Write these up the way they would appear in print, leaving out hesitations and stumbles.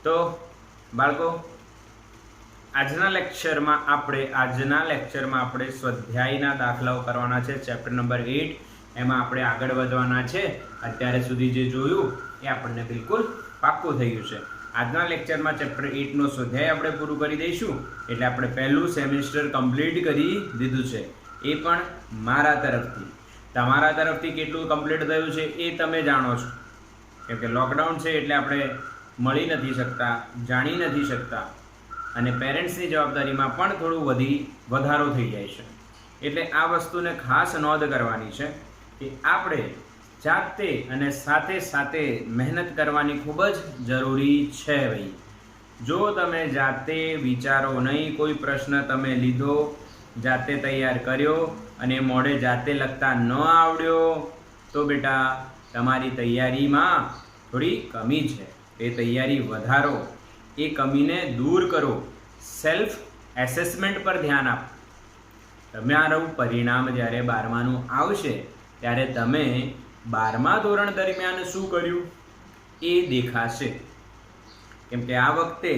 તો બાળકો આજના લેક્ચરમાં આપણે સ્વાધ્યાયના દાખલાઓ કરવાના છે. ચેપ્ટર નંબર 8 એમાં આપણે આગળ વધવાના છે. અત્યારે સુધી જે જોયું એ આપણને બિલકુલ પાક્કું થઈ ગયું છે. આજના લેક્ચરમાં ચેપ્ટર 8 નો સ્વાધ્યાય આપણે પૂરું કરી દઈશું એટલે આપણે પહેલું સેમિસ્ટર કમ્પ્લીટ કરી દીધું છે. એ પણ મારા તરફથી. તમારા તરફથી કેટલું કમ્પ્લીટ થયું છે એ તમે જાણો છો, કેમ કે લોકડાઉન છે એટલે આપણે મળી નથી શકતા, જાણી નથી શકતા અને પેરેન્ટ્સની જવાબદારીમાં પણ થોડું વધારો થઈ જાય છે. એટલે આ વસ્તુને ખાસ નોંધ કરવાની છે કે આપણે જાતે અને સાથે સાથે મહેનત કરવાની ખૂબ જ જરૂરી છે. ભાઈ, જો તમે જાતે વિચારો નહીં, કોઈ પ્રશ્ન તમે લીધો, જાતે તૈયાર કર્યો અને મોઢે જાતે લખતા ન આવડ્યો તો બેટા તમારી તૈયારીમાં થોડી કમી છે. એ તૈયારી વધારો, એ કમીને દૂર કરો. સેલ્ફ એસેસમેન્ટ પર ધ્યાન આપો. તમારું પરિણામ જ્યારે 12માનું આવશે ત્યારે તમે 12મા ધોરણ દરમિયાન શું કર્યું એ દેખાશે. કેમ કે આ વખતે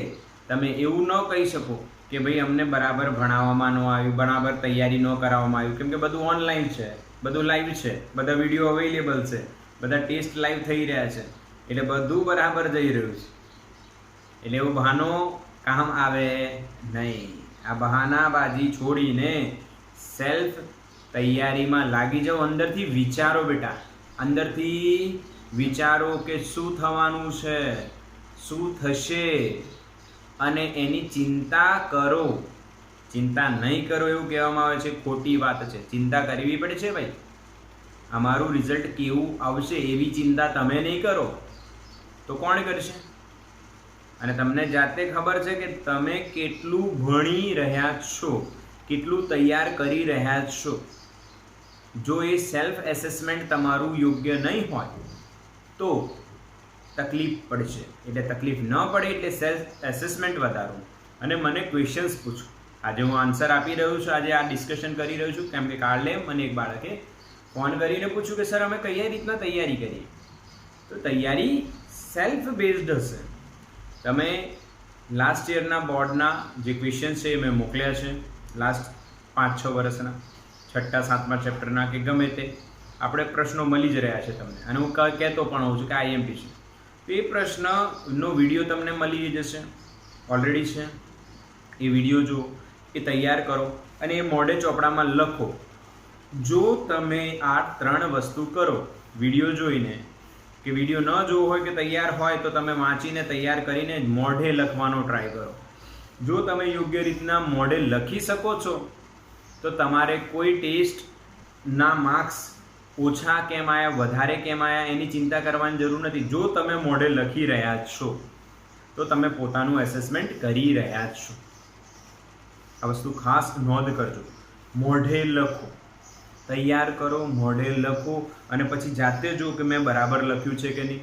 તમે એવું ન કહી શકો કે ભાઈ અમને બરાબર ભણાવવામાં ન આવ્યું, બરાબર તૈયારી ન કરાવવામાં આવ્યું, કેમ કે બધું ઓનલાઈન છે, બધું લાઈવ છે, બધા વિડીયો અવેલેબલ છે, બધા ટેસ્ટ લાઈવ થઈ રહ્યા છે, એટલે બધું બરાબર જઈ રહ્યું છે. એટલે એવું બહાનો કામ આવે નહીં. આ બહાનાબાજી છોડીને સેલ્ફ તૈયારીમાં લાગી જાઓ. અંદરથી વિચારો બેટા, અંદરથી વિચારો કે શું થવાનું છે, શું થશે, અને એની ચિંતા કરો. ચિંતા નહીં કરો એવું કહેવામાં આવે છે, ખોટી વાત છે. ચિંતા કરવી પડે છે ભાઈ. અમારું રિઝલ્ટ કેવું આવશે એવી ચિંતા તમે નહીં કરો તો કોણ કરશે? અને તમને જાતે ખબર છે કે તમે કેટલું ભણી રહ્યા છો, કેટલું તૈયાર કરી રહ્યા છો. જો એ સેલ્ફ એસેસમેન્ટ તમારું યોગ્ય નહીં હોય તો તકલીફ પડશે. એટલે તકલીફ ન પડે એટલે સેલ્ફ એસેસમેન્ટ વધારો અને મને ક્વેશ્ચન્સ પૂછો. આજે હું આન્સર આપી રહ્યો છું, આજે આ ડિસ્કશન કરી રહ્યો છું, કેમ કે કાલે મને એક બાળકે ફોન કરીને પૂછ્યું કે સર અમે કઈ રીતના તૈયારી કરીએ. તો તૈયારી સેલ્ફ બેઝડ હશે. તમે લાસ્ટ યરના બોર્ડના જે ક્વેશ્ચન છે એ મેં મોકલ્યા છે, લાસ્ટ 5-6 વર્ષના 6ઠા-7મા ચેપ્ટરના કે ગમે તે આપણે પ્રશ્નો મળી જ રહ્યા છે તમને. અને હું કહેતો પણ હોઉં છું કે IMP છે, તો એ પ્રશ્નનો વિડીયો તમને મળી જશે, ઓલરેડી છે. એ વિડીયો જુઓ, એ તૈયાર કરો અને એ મોઢે ચોપડામાં લખો. જો તમે આ 3 વસ્તુ કરો, વિડીયો જોઈને કે વિડીયો ન જોવો હોય કે તૈયાર હોય તો તમે વાંચીને તૈયાર કરીને મોઢે લખવાનો ટ્રાય કરો. જો તમે યોગ્ય રીતના મોઢે લખી શકો છો તો તમારે કોઈ ટેસ્ટના માર્ક્સ ઓછા કેમ આવ્યા, વધારે કેમ આવ્યા એની ચિંતા કરવાની જરૂર નથી. જો તમે મોઢે લખી રહ્યા છો તો તમે પોતાનું એસેસમેન્ટ કરી રહ્યા છો. આ વસ્તુ ખાસ નોંધ કરજો. મોઢે લખો, તૈયાર કરો, મોઢે લખો અને પછી જાતે જો કે મેં બરાબર લખ્યું છે કે નહીં,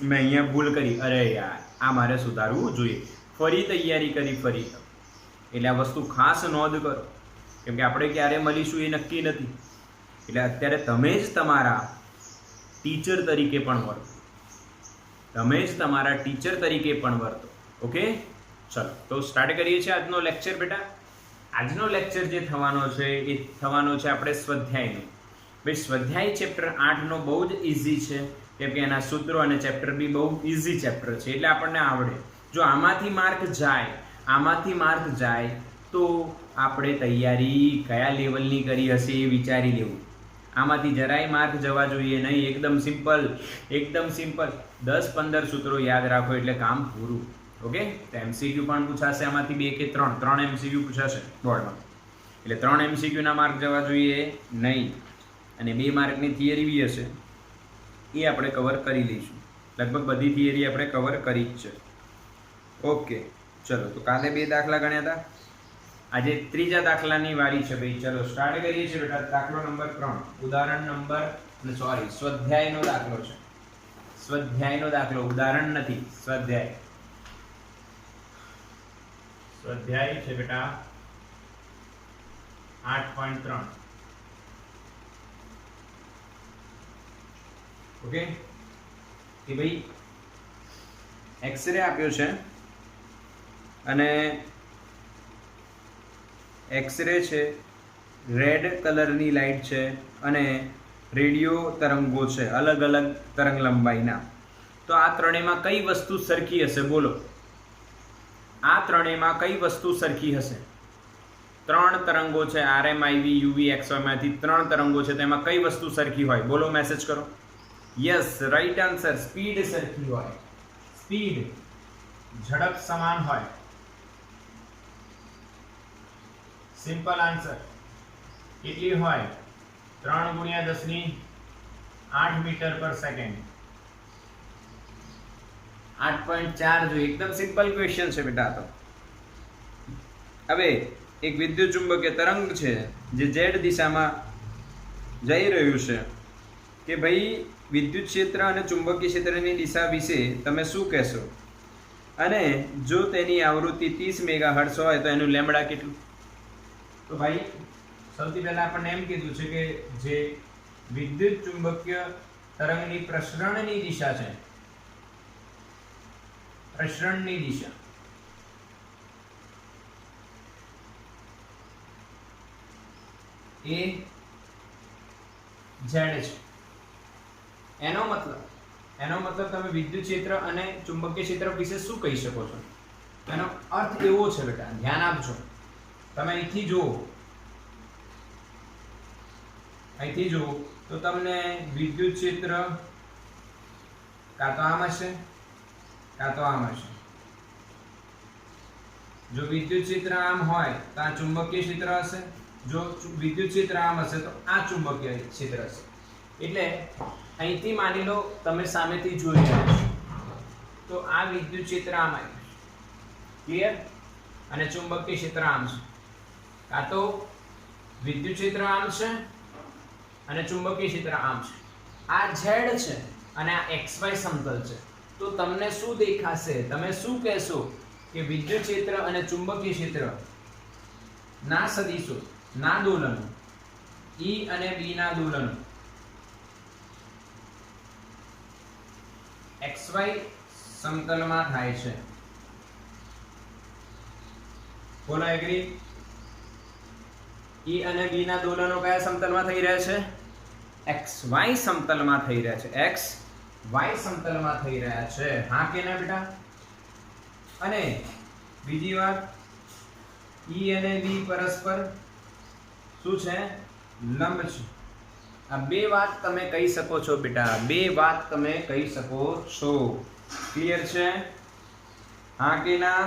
મેં અહીંયા ભૂલ કરી, અરે યાર આ મારે સુધારવું જોઈએ, ફરી તૈયારી કરી, ફરી. એટલે આ વસ્તુ ખાસ નોંધ કરો, કેમ કે આપણે ક્યારે મળીશું એ નક્કી નથી. એટલે અત્યારે તમે જ તમારા ટીચર તરીકે પણ વર્તો. તમે જ તમારા ટીચર તરીકે પણ વર્તો. ઓકે, ચલો તો સ્ટાર્ટ કરીએ છીએ આજનો લેક્ચર બેટા. આજનો લેક્ચર જે થવાનો છે એ થવાનો છે આપણે સ્વાધ્યાયનો. ભાઈ સ્વાધ્યાય ચેપ્ટર 8નો બહુ જ ઇઝી છે, કેમ કે એના સૂત્રો અને ચેપ્ટર બી બહુ ઇઝી ચેપ્ટર છે, એટલે આપણને આવડે. જો આમાંથી માર્ક જાય તો આપણે તૈયારી કયા લેવલની કરી હશે એ વિચારી લેવું. આમાંથી જરાય માર્ક જવા જોઈએ નહીં. એકદમ સિમ્પલ 10-15 સૂત્રો યાદ રાખો એટલે કામ પૂરું. ઓકે, તો MCQ પણ પૂછાશે આમાંથી 2 કે 3 MCQ પૂછાશે બોર્ડમાં. એટલે 3 MCQના માર્ક જવા જોઈએ નહીં. અને 2 માર્કની થિયરી બી હશે, એ આપણે કવર કરી લઈશું. લગભગ બધી થિયરી આપણે કવર કરી જ છે. ઓકે, ચલો તો કાલે 2 દાખલા ગણ્યા હતા, આજે 3જા દાખલાની વારી છે ભાઈ. ચલો સ્ટાર્ટ કરીએ છીએ બેટા. દાખલો નંબર 3, ઉદાહરણ નંબર સ્વાધ્યાયનો દાખલો છે. સ્વાધ્યાયનો દાખલો, ઉદાહરણ નથી, સ્વાધ્યાય છે બેટા 8.3. ઓકે, કે ભાઈ એક્સરે આપ્યો છે અને એક્સરે છે, રેડ કલરની લાઇટ છે અને રેડિયો તરંગો છે, અલગ અલગ તરંગ લંબાઈના. તો આ ત્રણેયમાં કઈ વસ્તુ સરખી હશે? બોલો, આ ત્રણેયમાં કઈ વસ્તુ સરખી હશે? ત્રણ તરંગો છે, RM, IV, UV, XY માંથી ત્રણ તરંગો છે, તેમાં કઈ વસ્તુ સરખી હોય? બોલો, મેસેજ કરો. યસ, રાઈટ આન્સર, સ્પીડ સરખી હોય. સ્પીડ, ઝડપ સમાન હોય. Simple answer. કેટલી હોય? 3 × 10⁸ મીટર પર સેકન્ડ. 8.4 જોઈએ. એકદમ સિમ્પલ ક્વેશ્ચન છે બેટા. તો હવે એક વિદ્યુત ચુંબકીય તરંગ છે જે Z દિશામાં જઈ રહ્યું છે કે ભાઈ વિદ્યુત ક્ષેત્ર અને ચુંબકીય ક્ષેત્રની દિશા વિશે તમે શું કહેશો? અને જો તેની આવૃત્તિ 30 મેગાહર્ટ્ઝ હોય તો એનું લેમ્બડા કેટલું? તો ભાઈ સૌથી પહેલા આપણને એમ કીધું છે કે જે વિદ્યુત ચુંબકીય તરંગની પ્રસરણની દિશા છે, પ્રસરણની દિશા એ Z છે. એનો મતલબ તમે વિદ્યુત ક્ષેત્ર અને ચુંબકીય ક્ષેત્ર વિશે શું કહી શકો છો? એનો અર્થ એવો છે બેટા, ધ્યાન આપજો. તમે અહીંથી જુઓ તો તમને વિદ્યુત ક્ષેત્ર કાં તો આમ હશે કાં તો આમ હશે. જો વિદ્યુત ક્ષેત્ર આમ હોય તો આ ચુંબકીય ક્ષેત્ર હશે. જો વિદ્યુત ક્ષેત્ર આમ હશે તો આ ચુંબકીય ક્ષેત્ર હશે. એટલે અહીંથી માની લો તમે સામેથી જોઈ રહ્યા છો તો આ વિદ્યુત ક્ષેત્ર આમ આવ્યું, ક્લિયર? અને ચુંબકીય ક્ષેત્ર આમ છે. કાં તો વિદ્યુત ક્ષેત્ર આમ છે અને ચુંબકીય ક્ષેત્ર આમ છે. આ Z છે અને આ XY સમતલ છે. તો તમને શું દેખાશે? તમે શું કહેશો કે વિદ્યુત ક્ષેત્ર અને ચુંબકીય ક્ષેત્ર ના સદિશો, ના દોલનો, E અને B ના દોલનો XY સમતલમાં થાય છે. બોલો, એગ્રી? E અને B ના દોલનો કયા સમતલમાં થઈ રહ્યા છે? XY સમતલમાં થઈ રહ્યા છે. XY સમતલમાં થઈ રહ્યા છે. હા કે ના બેટા? અને બીજી વાત, E અને B પરસ્પર શું છે? લંબ છે. આ બે વાત તમે કહી શકો છો બેટા, બે વાત તમે કહી શકો છો. ક્લિયર છે? હા કે ના?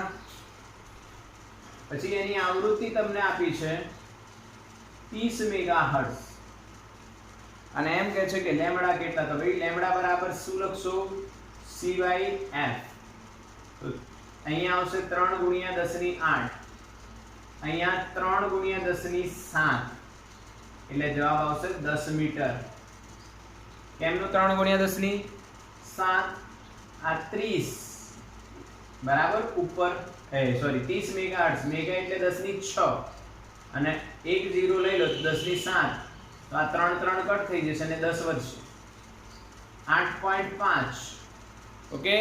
પછી એની આવૃત્તિ તમને આપી છે 30 મેગાહર્ટ્ઝ અને એમ કહે છે કે લેમ્બડા કેટલા? તો ભાઈ લેમ્બડા બરાબર શું લખશો? CF. તો અહીંયા આવશે 3 × 10⁸. અહીંયા 3 × 10⁷. એટલે જવાબ આવશે 10 મીટર. કેમનું 3 × 10⁷? આ 30 બરાબર ઉપર 30 મેગાહર્ટ્ઝ. મેગા એટલે 10⁶ અને 1 0 લઈ લો તો 10⁷. તો આ 3 કટ થઈ જશે અને 10 વધશે. 8.5. ઓકે,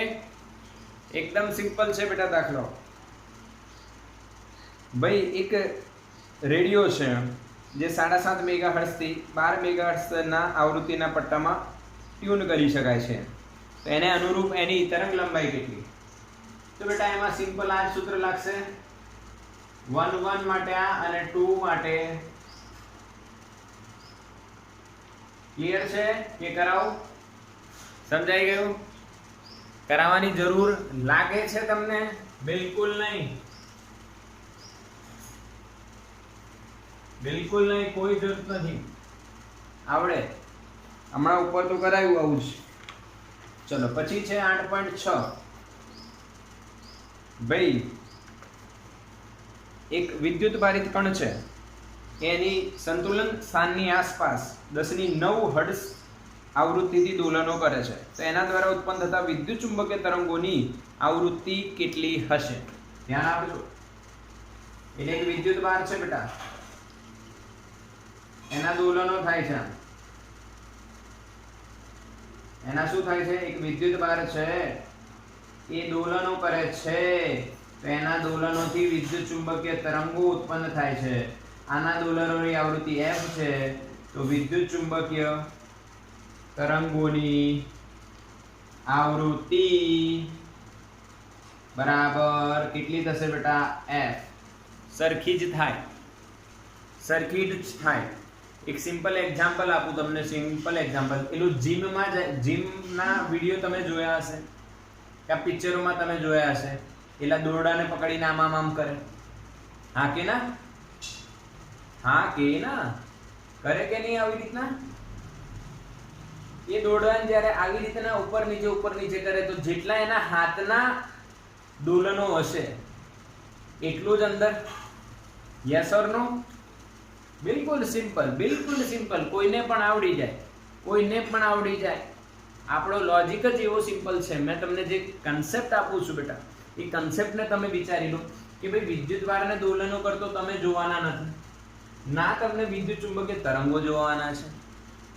એકદમ સિમ્પલ છે બેટા દાખલો. ભાઈ એક રેડિયો છે જે 7.5 મેગાહર્ટ્ઝ થી 12 મેગાહર્ટ્ઝ ના આવૃત્તિના પટ્ટામાં ટ્યુન કરી શકાય છે. તો એને અનુરૂપ એની તરંગ લંબાઈ કેટલી? તો બેટા એમાં સિમ્પલ આ સૂત્ર લાગશે. 1 માટે આ અને 2 માટે. ક્લિયર છે કે કરાવું? સમજાઈ ગયું? કરાવવાની જરૂર લાગે છે તમને? બિલકુલ નહીં, બિલકુલ નહીં, કોઈ જરૂર નથી. આવડે? હમણાં ઉપર તો કરાયું આવું જ. ચલો પછી છે 8.6. ભાઈ એક વિદ્યુત ભારિત કણ છે, એની સંતુલન સ્થાનની આસપાસ 10⁹ હર્ટ્ઝ આવૃત્તિથી દોલનો કરે છે. તો એના દ્વારા ઉત્પન્ન થતા વિદ્યુત ચુંબકીય તરંગોની આવૃત્તિ કેટલી હશે? ધ્યાન આપજો. એટલે એક વિદ્યુત ભાર છે બેટા, એના દોલનો થાય છે. એના શું થાય છે? એક વિદ્યુત ભાર છે, એ દોલનો કરે છે. તો એના દોલનોથી વિદ્યુત ચુંબકીય તરંગો ઉત્પન્ન થાય છે. આના દોલનોની આવૃત્તિ f છે, તો વિદ્યુત ચુંબકીય તરંગોની આવૃત્તિ બરાબર કેટલી થશે બેટા? f. સરખી જ થાય, સરખી જ થાય. એક સિમ્પલ એક્ઝામ્પલ આપું તમને, સિમ્પલ એક્ઝામ્પલ. પેલું જીમના વિડીયો તમે જોયા હશે કે પિક્ચરોમાં તમે જોયા હશે, પેલા દોરડાને પકડીને આમ કરે. હા કે ના? હા કે ના? કરે કે નહીં આવી રીતના? એ દોરડાને જ્યારે આવી રીતના ઉપર નીચે કરે તો જેટલા એના હાથના દોલનો હશે એટલું જ અંદર. યસ ઓર નો? બિલકુલ સિમ્પલ, બિલકુલ સિમ્પલ. કોઈને પણ આવડી જાય, કોઈને પણ આવડી જાય. આપણો લોજિક જ એવો સિમ્પલ છે. મેં તમને જે કન્સેપ્ટ આપું છું બેટા, એ કન્સેપ્ટને તમે વિચારી લો કે ભાઈ વિદ્યુત વારને દોલનો કરતો તમે જોવાના નથી, ના તમને વિદ્યુત ચુંબકીય તરંગો જોવાના છે,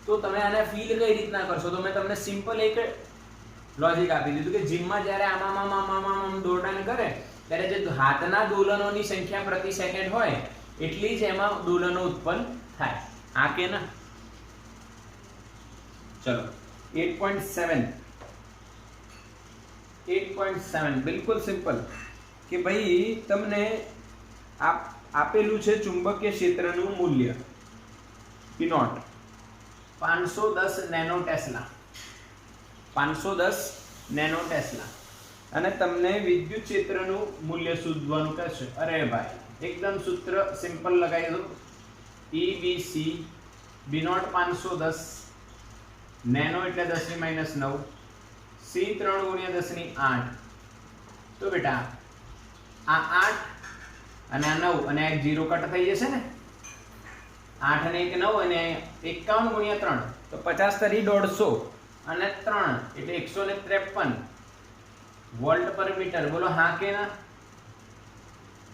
તો તમે આને ફીલ કઈ રીતના કરશો? તો મેં તમને સિમ્પલ એક લોજિક આપી દીધું કે જીમમાં જ્યારે આમ દોરડાને કરે ત્યારે જે હાથના દોલનોની સંખ્યા પ્રતિ સેકન્ડ હોય એટલી જ એમાં દોલનો ઉત્પન્ન થાય. આ કે ના? ચલો 8.7 બિલકુલ સિમ્પલ કે ભાઈ તમને આપેલું છે ચુંબકીય ક્ષેત્રનું મૂલ્ય E not 510 nano tesla, 510 nano tesla, અને તમને વિદ્યુત ક્ષેત્રનું મૂલ્ય શોધવાનું કહેશે. અરે ભાઈ એકદમ સૂત્ર સિમ્પલ લગાવી દો. EBC B નોટ 510 નેનો એટલે 10⁻⁹ C 3 × 10⁸. તો બેટા આ 8 અને આ 9 અને આ 0 કટ થઈ જશે ને. 8 અને 1 9 અને 51 × 3 તો 50 તરી 150 અને 3 એટલે 153 વોલ્ટ પર મીટર. બોલો હા કે ના?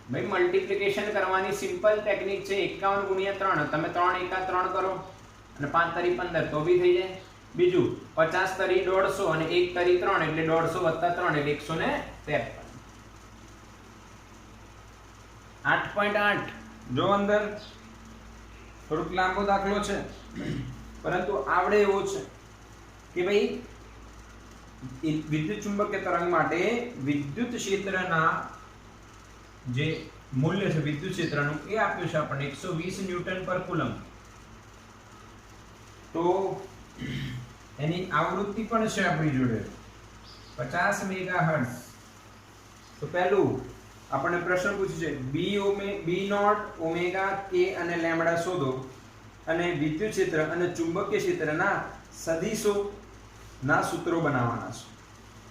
ભાઈ મલ્ટીપ્લિકેશન કરવાની સિમ્પલ ટેકનિક છે. 51 × 3 તમે 3 × 3 કરો અને 5 તરી 15 તો બી થઈ જાય. બીજું 50 તરી 150 અને 1 તરી 3 એટલે 150 + 3 એટલે 153. 8.8 જો અંદર થોડુંક લાંબો દાખલો છે પરંતુ આવડે એવો છે કે ભાઈ વિદ્યુત ચુંબકીય તરંગ માટે વિદ્યુત ક્ષેત્રના જે મૂલ્ય છે વિદ્યુત ક્ષેત્રનું એ આપ્યું છે આપણને 120 ન્યૂટન પર કુલમ. તો એની આવૃત્તિ પણ છે આપણી જોડે 50 મેગાહર્ટ્ઝ. તો પહેલું આપણને પ્રશ્ન પૂછ્યું છે બી નોટ ઓમેગા કે અને લેમ્બડા શોધો અને વિદ્યુત ક્ષેત્ર અને ચુંબકીય ક્ષેત્રના સદિશોના સૂત્રો બનાવવાના છે.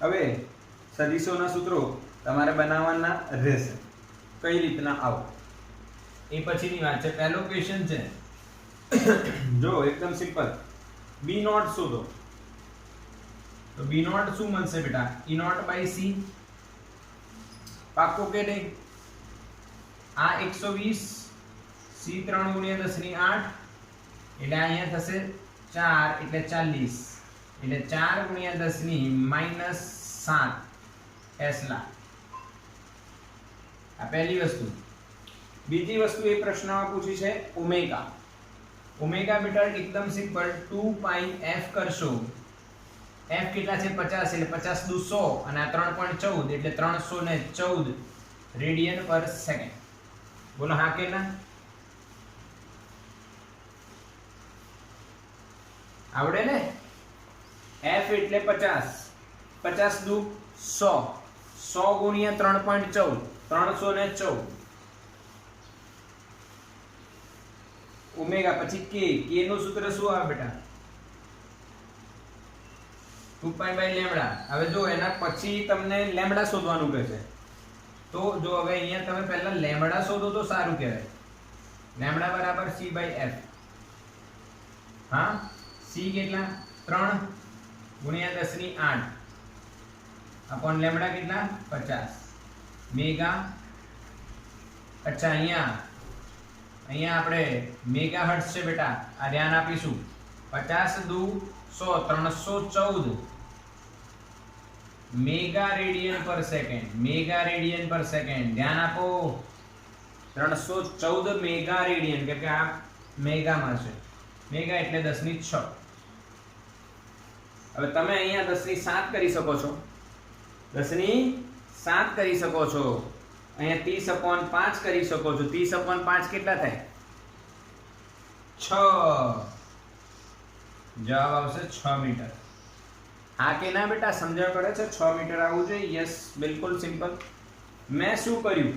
હવે સદિશોના સૂત્રો તમારે બનાવવાના રહેશે. કઈ રીતના આવો એ પછીની વાત છે. પહેલો ક્વેશ્ચન છે જો એકદમ સિમ્પલ. બી નોટ શોધો તો બી નોટ શું મળશે બેટા? E not by C. પાક્કો કે નહીં? આ 120 C 3 × 10⁸ એટલે અહીંયા થશે 4 એટલે 40 એટલે 4 × 10⁻⁷ ટેસ્લા. આ પહેલી વસ્તુ. બીજી વસ્તુ એ પ્રશ્નમાં પૂછી છે ઓમેગા. ઓમેગા બેટા એકદમ સિમ્પલ 2πf કરશો. f કેટલા છે? 50 એટલે 50 દુ 100 અને આ 3.14 એટલે 314 રેડિયન પર સેકન્ડ. બોલો હા કે ના? આવડે ને? f એટલે 50 50 દુ 100 100 × 3.14 314 ઓમેગા. પછી k નું સૂત્ર શું આવે બેટા? 2π/λ. હવે જો એના પછી તમને લેમ્બડા શોધવાનું કહે છે. તો જો હવે અહીંયા તમે પહેલા લેમ્બડા શોધો તો સારું કહેવાય. લેમ્બડા બરાબર c/f. હા c કેટલા? 3 × 10⁸ अपॉन લેમ્બડા કેટલા? 50 મેગા. અચ્છા અહીંયા આપણે મેગાહર્ટ્ઝ છે બેટા. આ ધ્યાન આપીશું. 50 દુ 100 314 મેગા રેડિયન પર સેકન્ડ, મેગા રેડિયન પર સેકન્ડ. ધ્યાન આપો, 314 મેગા રેડિયન, કેમ કે આ મેગામાં છે. મેગા એટલે 10⁶. હવે તમે અહીંયા 10�৭ કરી શકો છો, 10�7 કરી શકો છો, અહીંયા 30/5 કરી શકો છો. 30/5 કેટલા થાય? 6. જવાબ આવશે 6 મીટર. હા કે ના બેટા? સમજણ પડે છે? 6 મીટર આવવું જોઈએ. યસ, બિલકુલ સિમ્પલ. મેં શું કર્યું?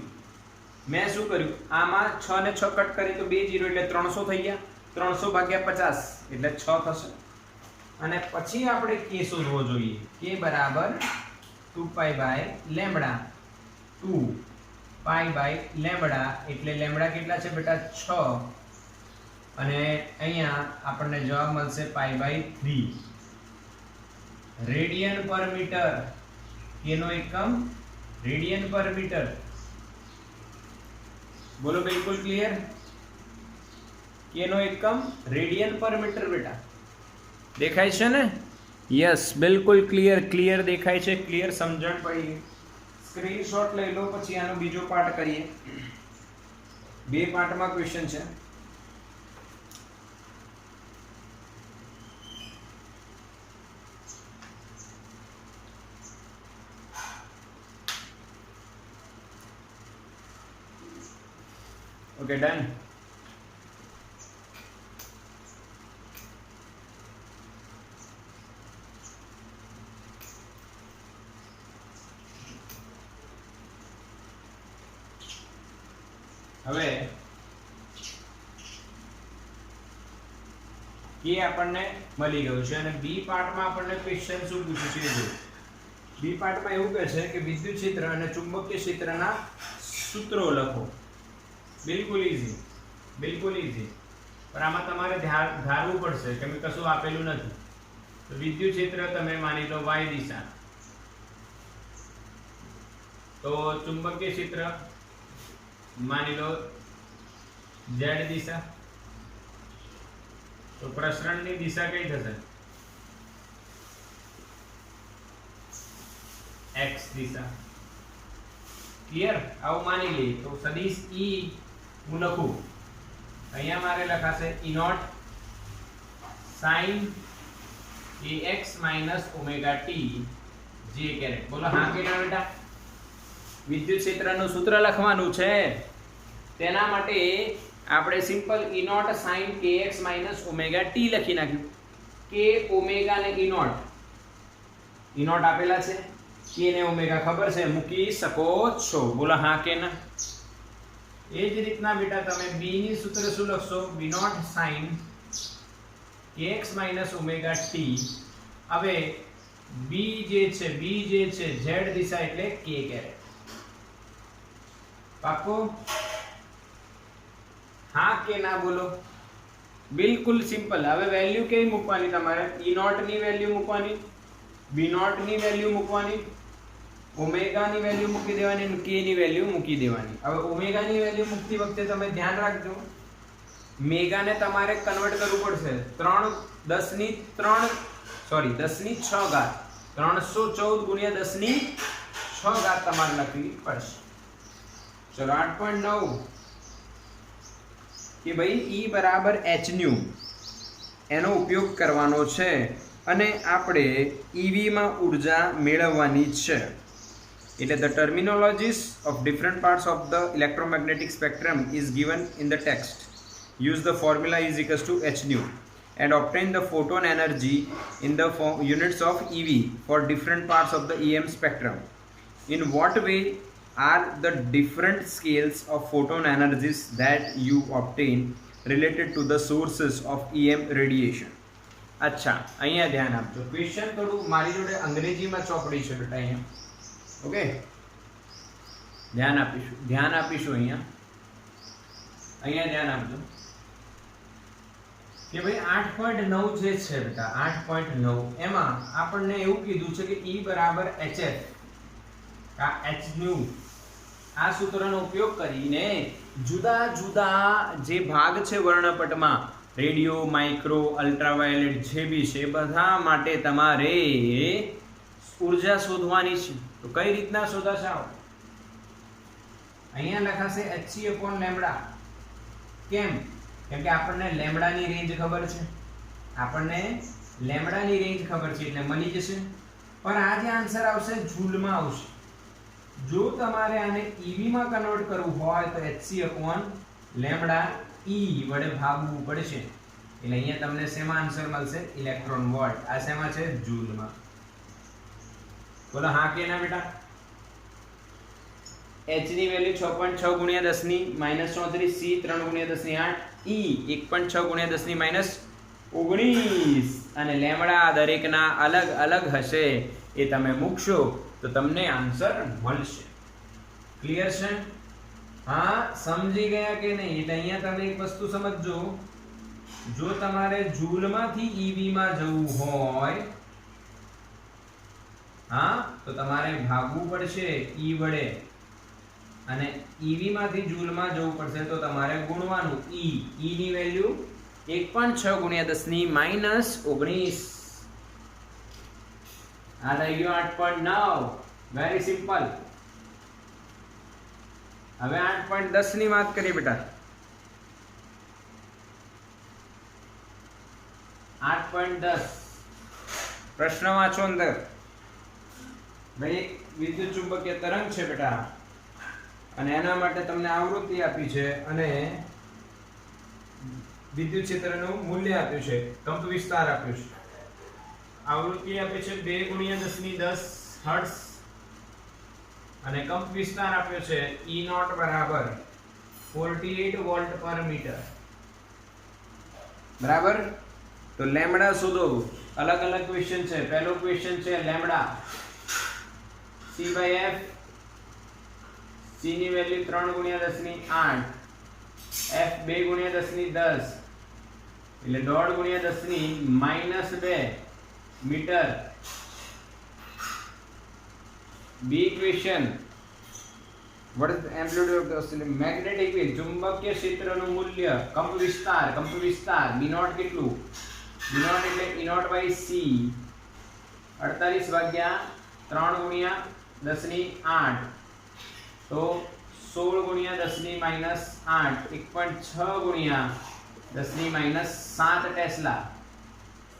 આમાં 6 ને 6 કટ કરી તો 2 0 એટલે 300 થઈ ગયા. 300 ભાગ્યા 50 એટલે 6 થશે. અને પછી આપણે k શોધવો જોઈએ. k બરાબર 2π/λ. 2π/λ એટલે લેમ્બડા કેટલા છે બેટા? 6. અને અહીંયા આપણને જવાબ મળશે π/3. રેડિયન પર મીટર, k નો એકમ રેડિયન પર મીટર. બોલો, બિલકુલ ક્લિયર? k નો એકમ રેડિયન પર મીટર બેટા. દેખાય છે ને? યસ, બિલકુલ ક્લિયર દેખાય છે. ક્લિયર, સમજણ પડી. સ્ક્રીનશોટ લઈ લો, પછી આનો બીજો પાર્ટ કરીએ. 2 પાર્ટમાં ક્વેશ્ચન છે. Okay, done. હવે કે આપણને મળી ગયું છે અને બી પાર્ટમાં આપણને ક્વેશ્ચન શું પૂછ્યું છે જો. બી પાર્ટમાં એવું કહે છે કે વિદ્યુત ક્ષેત્ર અને ચુંબકીય ક્ષેત્રના સૂત્રો લખો. બિલકુલ ઈઝી. પણ આમાં તમારે ધારવું પડશે કે મેં કશું આપેલું નથી. તો વિદ્યુત ક્ષેત્ર તમે માની લો y દિશા, તો ચુંબકીય ક્ષેત્ર માની લો z દિશા. તો પ્રસરણની દિશા કઈ થશે? x દિશા. ક્લિયર? આવું માની લઈએ. તો સદિશ E હું લખું, અહીંયા મારે લખાશે E0 sin ax - omega t j caret. બોલો હા કે ના બેટા? વિદ્યુત ક્ષેત્રનું સૂત્ર લખવાનું છે. તેના માટે આપણે simple E0 sin kx - omega t લખી નાખ્યું. કે ઓમેગા ને E0 આપેલા છે, k ને ઓમેગા ખબર છે, મૂકી શકો છો. બોલો હા કે ના? એ જ રીતના બેટા તમે b ની સૂત્ર શું લખશો? b0 sin kx - omega t. હવે b જે છે z દિશા એટલે k કેરેટ. પાકો? હા કે ના? બોલો. બિલકુલ સિમ્પલ. હવે વેલ્યુ કેવી મૂકવાની તમારે? E0 ની વેલ્યુ મૂકવાની, B0 ની વેલ્યુ મૂકવાની, ઓમેગા ની વેલ્યુ મૂકી દેવાની અને k ની વેલ્યુ મૂકી દેવાની. હવે ઓમેગા ની વેલ્યુ મૂકતી વખતે તમે ધ્યાન રાખજો, મેગા ને તમારે કન્વર્ટ કરવું પડશે. 10⁶ 314 ગુણ્યા 10⁶ તમારે લખવી પડશે. ચલો 8.9 કે ભાઈ E બરાબર h ન્યુ એનો ઉપયોગ કરવાનો છે અને આપણે EV માં ઊર્જા મેળવવાની છે. એટલે the terminologies of different parts of the electromagnetic spectrum is given in the text. Use the formula is equals to h nu and obtain the photon energy in the units of EV for different parts of the EM spectrum. In what way are the different scales of photon energies that you obtain related to the sources of EM radiation? अच्छा, અહીંયા ધ્યાન આપજો. Question થોડું મારી જોડે અંગ્રેજીમાં ચોપડી છે બેટા અહીંયા. ઓકે, ધ્યાન આપીશું અહીંયા ધ્યાન આપજો કે ભાઈ 8.9 જે છે બેટા 8.9 એમાં આપણને એવું કીધું છે કે E બરાબર hf આ h ન્યુ આ સૂત્રનો ઉપયોગ કરીને જુદા જુદા જે ભાગ છે વર્ણપટમાં રેડિયો, માઇક્રો, અલ્ટ્રાવાયોલેટ જે બી છે બધા માટે તમારે ઉર્જા શોધવાની છે. તો કઈ રીતના શોધાશે? આવો અહીંયા લખાશે hc/λ. કેમ? કેમ કે આપણને લેમ્ડાની રેન્જ ખબર છે, આપણને લેમ્ડાની રેન્જ ખબર છે એટલે મળી જશે. પણ આ જે આન્સર આવશે જૂલમાં આવશે. જો તમારે આને ઈવી માં કન્વર્ટ કરવું હોય તો hc/λ e વડે ભાગવું પડશે. એટલે અહીંયા તમને શેમાં આન્સર મળશે? Electron volt. આ શેમાં છે? જૂલમાં. બોલો હા કે ના બેટા? h ની વેલ્યુ 6.6 ગુણ્યા 10 ની -34, c 3 ગુણ્યા 10 ની 8, e 1.6 ગુણ્યા 10 ની -19 અને લેમ્ડા દરેકના અલગ અલગ હશે. એ તમે મૂકશો તો તમને આન્સર મળશે. ક્લિયર છે? હા, સમજી ગયા કે નહીં? એટલે અહીંયા તમે એક વસ્તુ સમજજો. જો તમારે જૂલમાંથી ઈવી માં જવું હોય, હા, તો તમારે ભાગવું પડશે ઈ વડે, અને ઈવી માંથી જૂલમાં જવું પડશે તો તમારે ગુણવાનું ઈ. ઈ ની વેલ્યુ 1.6 ગુણ્યા 10 ની -19. આ થઈ ગયો 8.9. Very simple. હવે 8.10 ની વાત કરીએ બેટા. 8.10 પ્રશ્ન વાંચો અંદર. ભાઈ વિદ્યુત ચુંબકીય તરંગ છે બેટા, અને એના માટે તમને આવૃત્તિ આપી છે અને વિદ્યુત ક્ષેત્રનું મૂલ્ય આપ્યું છે, કંપ વિસ્તાર આપ્યો છે. આવૃત્તિ આપી છે 2 ગુણ્યા 10 ની 10 હર્ટ્ઝ અને કંપ વિસ્તાર આપ્યો છે E0 બરાબર 48 વોલ્ટ પર મીટર. બરાબર? તો લેમ્ડા શોધો. અલગ અલગ ક્વેશ્ચન છે. પહેલો ક્વેશ્ચન છે લેમ્ડા c/f. c ની વેલ્યુ 3 ગુણ્યા 10 ની 8, f 2 ગુણ્યા 10 ની 10 એટલે 1.5 ગુણ્યા 10 ની -2 metre. B question, what is the amplitude of the oscillating magnetic field? ચુંબકીય ક્ષેત્રનું મૂલ્ય. કંપ વિસ્તાર b0 કેટલું? b0 એટલે E0/c 48 ભાગ્યા 3 ગુણ્યા 10 ની 8 તો 16 ગુણ્યા 10 ની -8 1.6 ગુણ્યા 10 ની -7 ટેસ્લા.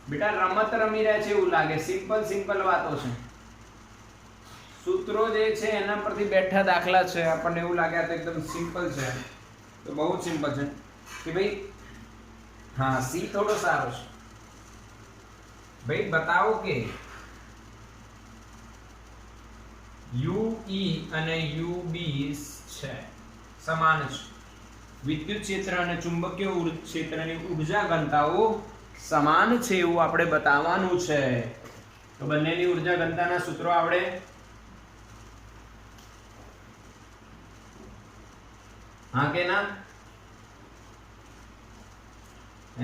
બેટા રમત રમી રહ્યા છે એવું લાગે. સિમ્પલ વાતો છે. સૂત્રો જે છે એના પરથી બેઠા દાખલા છે. આપણને એવું લાગે આ તો એકદમ સિમ્પલ છે. તો બહુ જ સિમ્પલ છે કે ભાઈ હા સી થોડો સારો છે. ભાઈ બતાવો કે UE અને UB છે સમાન છે. વિદ્યુત ક્ષેત્ર અને ચુંબકીય ક્ષેત્રની ઊર્જા ઘનતાઓ સમાન છે એવું આપણે બતાવવાનું છે. તો બંનેની ઊર્જા ઘનતાના સૂત્રો આપણે હા કે ના?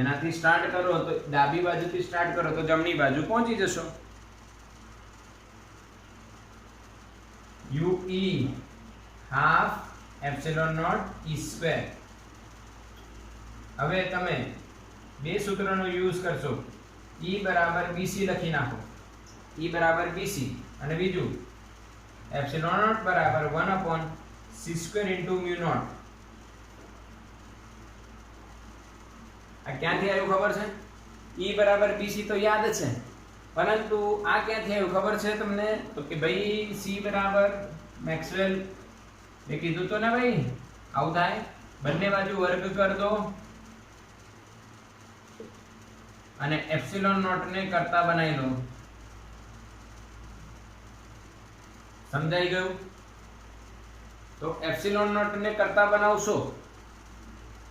એનાથી સ્ટાર્ટ કરો તો ડાબી બાજુથી સ્ટાર્ટ કરો તો જમણી બાજુ પહોંચી જશો. UE half epsilon naught E square. હવે તમે બે સૂત્રનો યુઝ કરશો. E બરાબર BC લખી નાખો. E બરાબર BC અને બીજું epsilon naught બરાબર 1/c² into mu naught. આ ક્યાંથી આવ્યું ખબર છે? E બરાબર BC તો યાદ છે, પરંતુ આ ક્યાંથી આવ્યું ખબર છે તમને? તો કે ભાઈ C બરાબર મેક્સવેલ એ કીધું તો ને ભાઈ આવું થાય. બંને બાજુ વર્ગ કર દો અને એપ્સિલોન નોટ ને કરતા બનાવી લો. સમજાઈ ગયું? તો એપ્સિલોન નોટ ને કરતા બનાવશો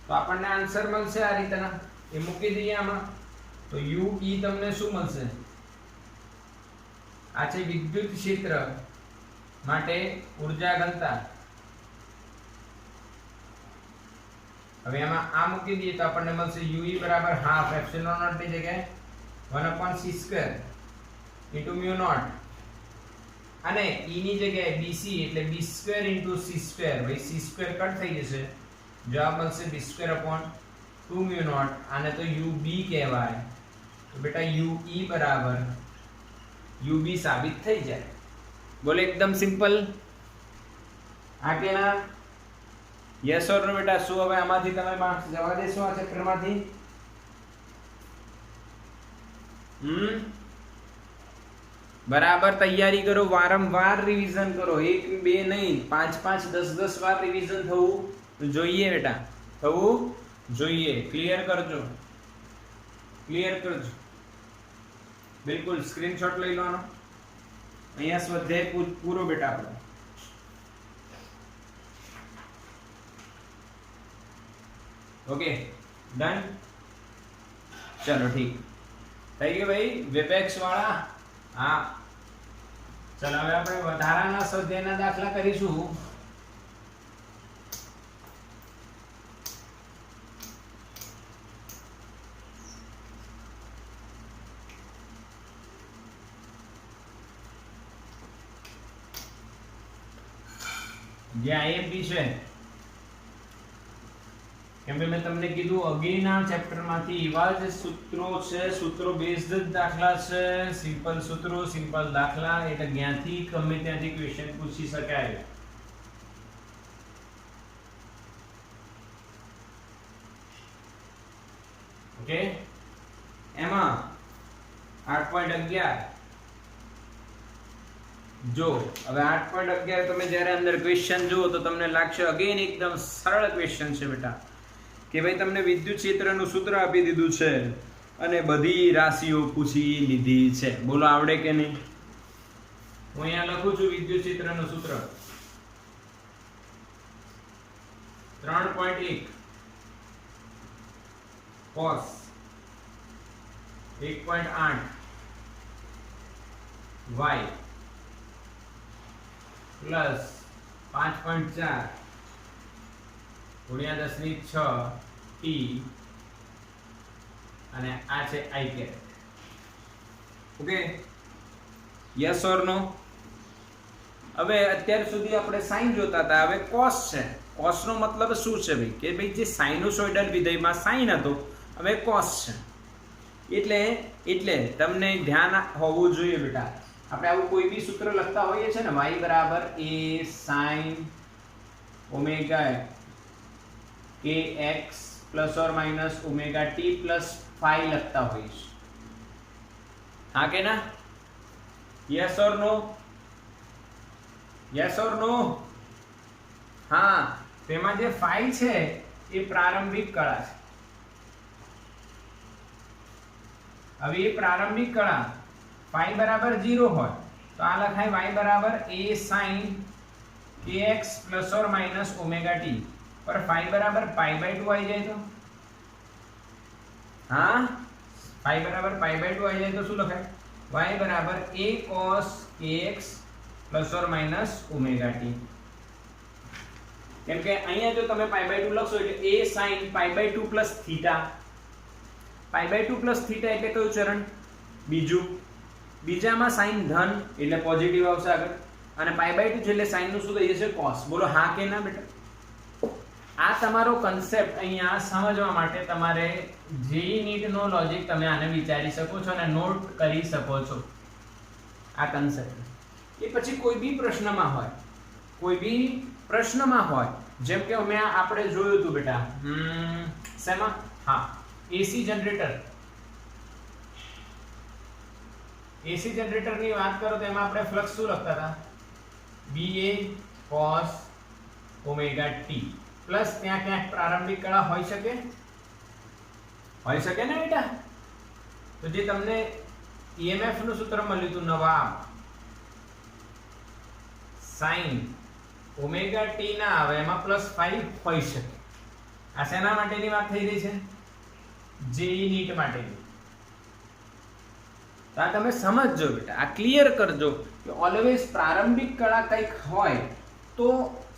તો આપણને આન્સર મળશે આ રીતના. એ મૂકી દઈએ આમાં. તો UE તમને શું મળશે? આ છે વિદ્યુત ક્ષેત્ર માટે ઊર્જા ઘનતા. હવે આમાં આ મૂકી દઈએ તો આપણને મળશે UE બરાબર હાફ એપ્સિલોન નોટ ની જગ્યાએ 1/c² into mu naught અને E ની જગ્યાએ BC એટલે b² into c². ભાઈ c² કટ થઈ જશે. જવાબ મળશે b²/2 mu naught. આને તો UB કહેવાય. તો બેટા UE બરાબર u b સાબિત થઈ જાય. બોલે એકદમ સિમ્પલ. આ કે ના? યસ ઓર નો બેટા? શું હવે આમાંથી તમે માર્ક્સ જવા દેશો આ ચેપ્ટર માંથી? બરાબર તૈયારી કરો, વારંવાર રિવિઝન કરો, 1 2 નહીં, 5 5 10 10 વાર રિવિઝન થવું જોઈએ બેટા, થવું જોઈએ. ક્લિયર કરજો, ક્લિયર કરજો. બિલકુલ સ્ક્રીનશોટ લઈ લો આનો. અહીંયા સ્વાધ્યાય પૂરો બેટા આપણો. Okay done. ચલો ઠીક થઈ ગયું ભાઈ વેપેક્સ વાળા. હા ચલો હવે આપણે વધારાના સ્વાધ્યાયના દાખલા કરીશું. જે આઈએમપી છે કેમ કે મેં તમને કીધું અગેના ચેપ્ટર માંથી એવા જ સૂત્રો છે, સૂત્રો બેઝડ જ દાખલા છે, સિમ્પલ સૂત્રો, સિમ્પલ દાખલા, એટલે જ્ઞાનથી ગમે ત્યાંથી ક્વેશ્ચન પૂછી શકાય. ઓકે એમાં 8.11 જો હવે 8.11 તમે જ્યારે અંદર ક્વેશ્ચન જુઓ તો તમને લાગશે અગેન એકદમ સરળ ક્વેશ્ચન છે બેટા, કે ભાઈ તમને વિદ્યુત ક્ષેત્રનું સૂત્ર આપી દીધું છે અને બધી રાશિઓ પૂછી લીધી છે. બોલો આવડે કે નહીં? હું અહીંયા લખું છું વિદ્યુત ક્ષેત્રનું સૂત્ર 3.1 cos 1.8 y પ્લસ 5.4 ગુણ્યા 10⁶ t અને આ છે i caret. Okay yes or no? હવે અત્યાર સુધી આપણે સાઇન જોતા હતા, હવે કોસ છે. કોસ નો મતલબ શું છે ભાઈ? કે ભાઈ જે સાઇનોસોઇડલ વિધેયમાં સાઇન હતો હવે કોસ છે. એટલે તમને ધ્યાન હોવું જોઈએ બેટા, આપણે આવું કોઈ બી સૂત્ર લખતા હોઈએ છે ને, y બરાબર a sin omega kx plus or minus omega t plus phi લખતા હોઈએ છે. હા કે ના? Yes or no? Yes or no? હા તેમાં જે phi છે એ પ્રારંભિક કળા છે. હવે એ પ્રારંભિક કળા phi બરાબર 0 હોય તો આ લખાય y બરાબર a sin kx plus or minus omega t, પર phi બરાબર pi/2 આવી જાય તો? હા phi બરાબર pi/2 આવી જાય તો શું લખાય? y બરાબર a cos kx plus or minus omega t. કેમ કે અહીંયા જો તમે pi/2 લખશો એટલે a sin pi/2 plus theta. pi/2 plus theta એટલે કયું ચરણ? બીજું. બીજામાં સાઇન ધન એટલે પોઝિટિવ આવશે આગળ, અને pi/2 છે એટલે સાઇન નું શું થઈ જશે? cos. બોલો હા કે ના બેટા? આ તમારો કન્સેપ્ટ અહીંયા સમજવા માટે તમારે જેઈ નીટ નો લોજિક તમે આને વિચારી શકો છો અને નોટ કરી શકો છો આ કન્સેપ્ટ. એ પછી કોઈ બી પ્રશ્નમાં હોય, જેમ કે અમે આપણે જોયું હતું બેટા શેમાં? હા એસી જનરેટરની વાત કરો તો એમાં આપણે ફ્લક્સ શું લખતા હતા? BA cos omega t plus ત્યાં ક્યાંક પ્રારંભિક કળા હોઈ શકે ને બેટા? તો જે તમને EMF નું સૂત્ર મળ્યું હતું નવા sin ઓમેગા t ના આવે એમાં પ્લસ 5 હોઈ શકે. આ શેના માટેની વાત થઈ રહી છે? જેઈ નીટ માટેની. તો આ તમે સમજજો બેટા, આ ક્લિયર કરજો કે ઓલવેઝ પ્રારંભિક કળા કંઈક હોય તો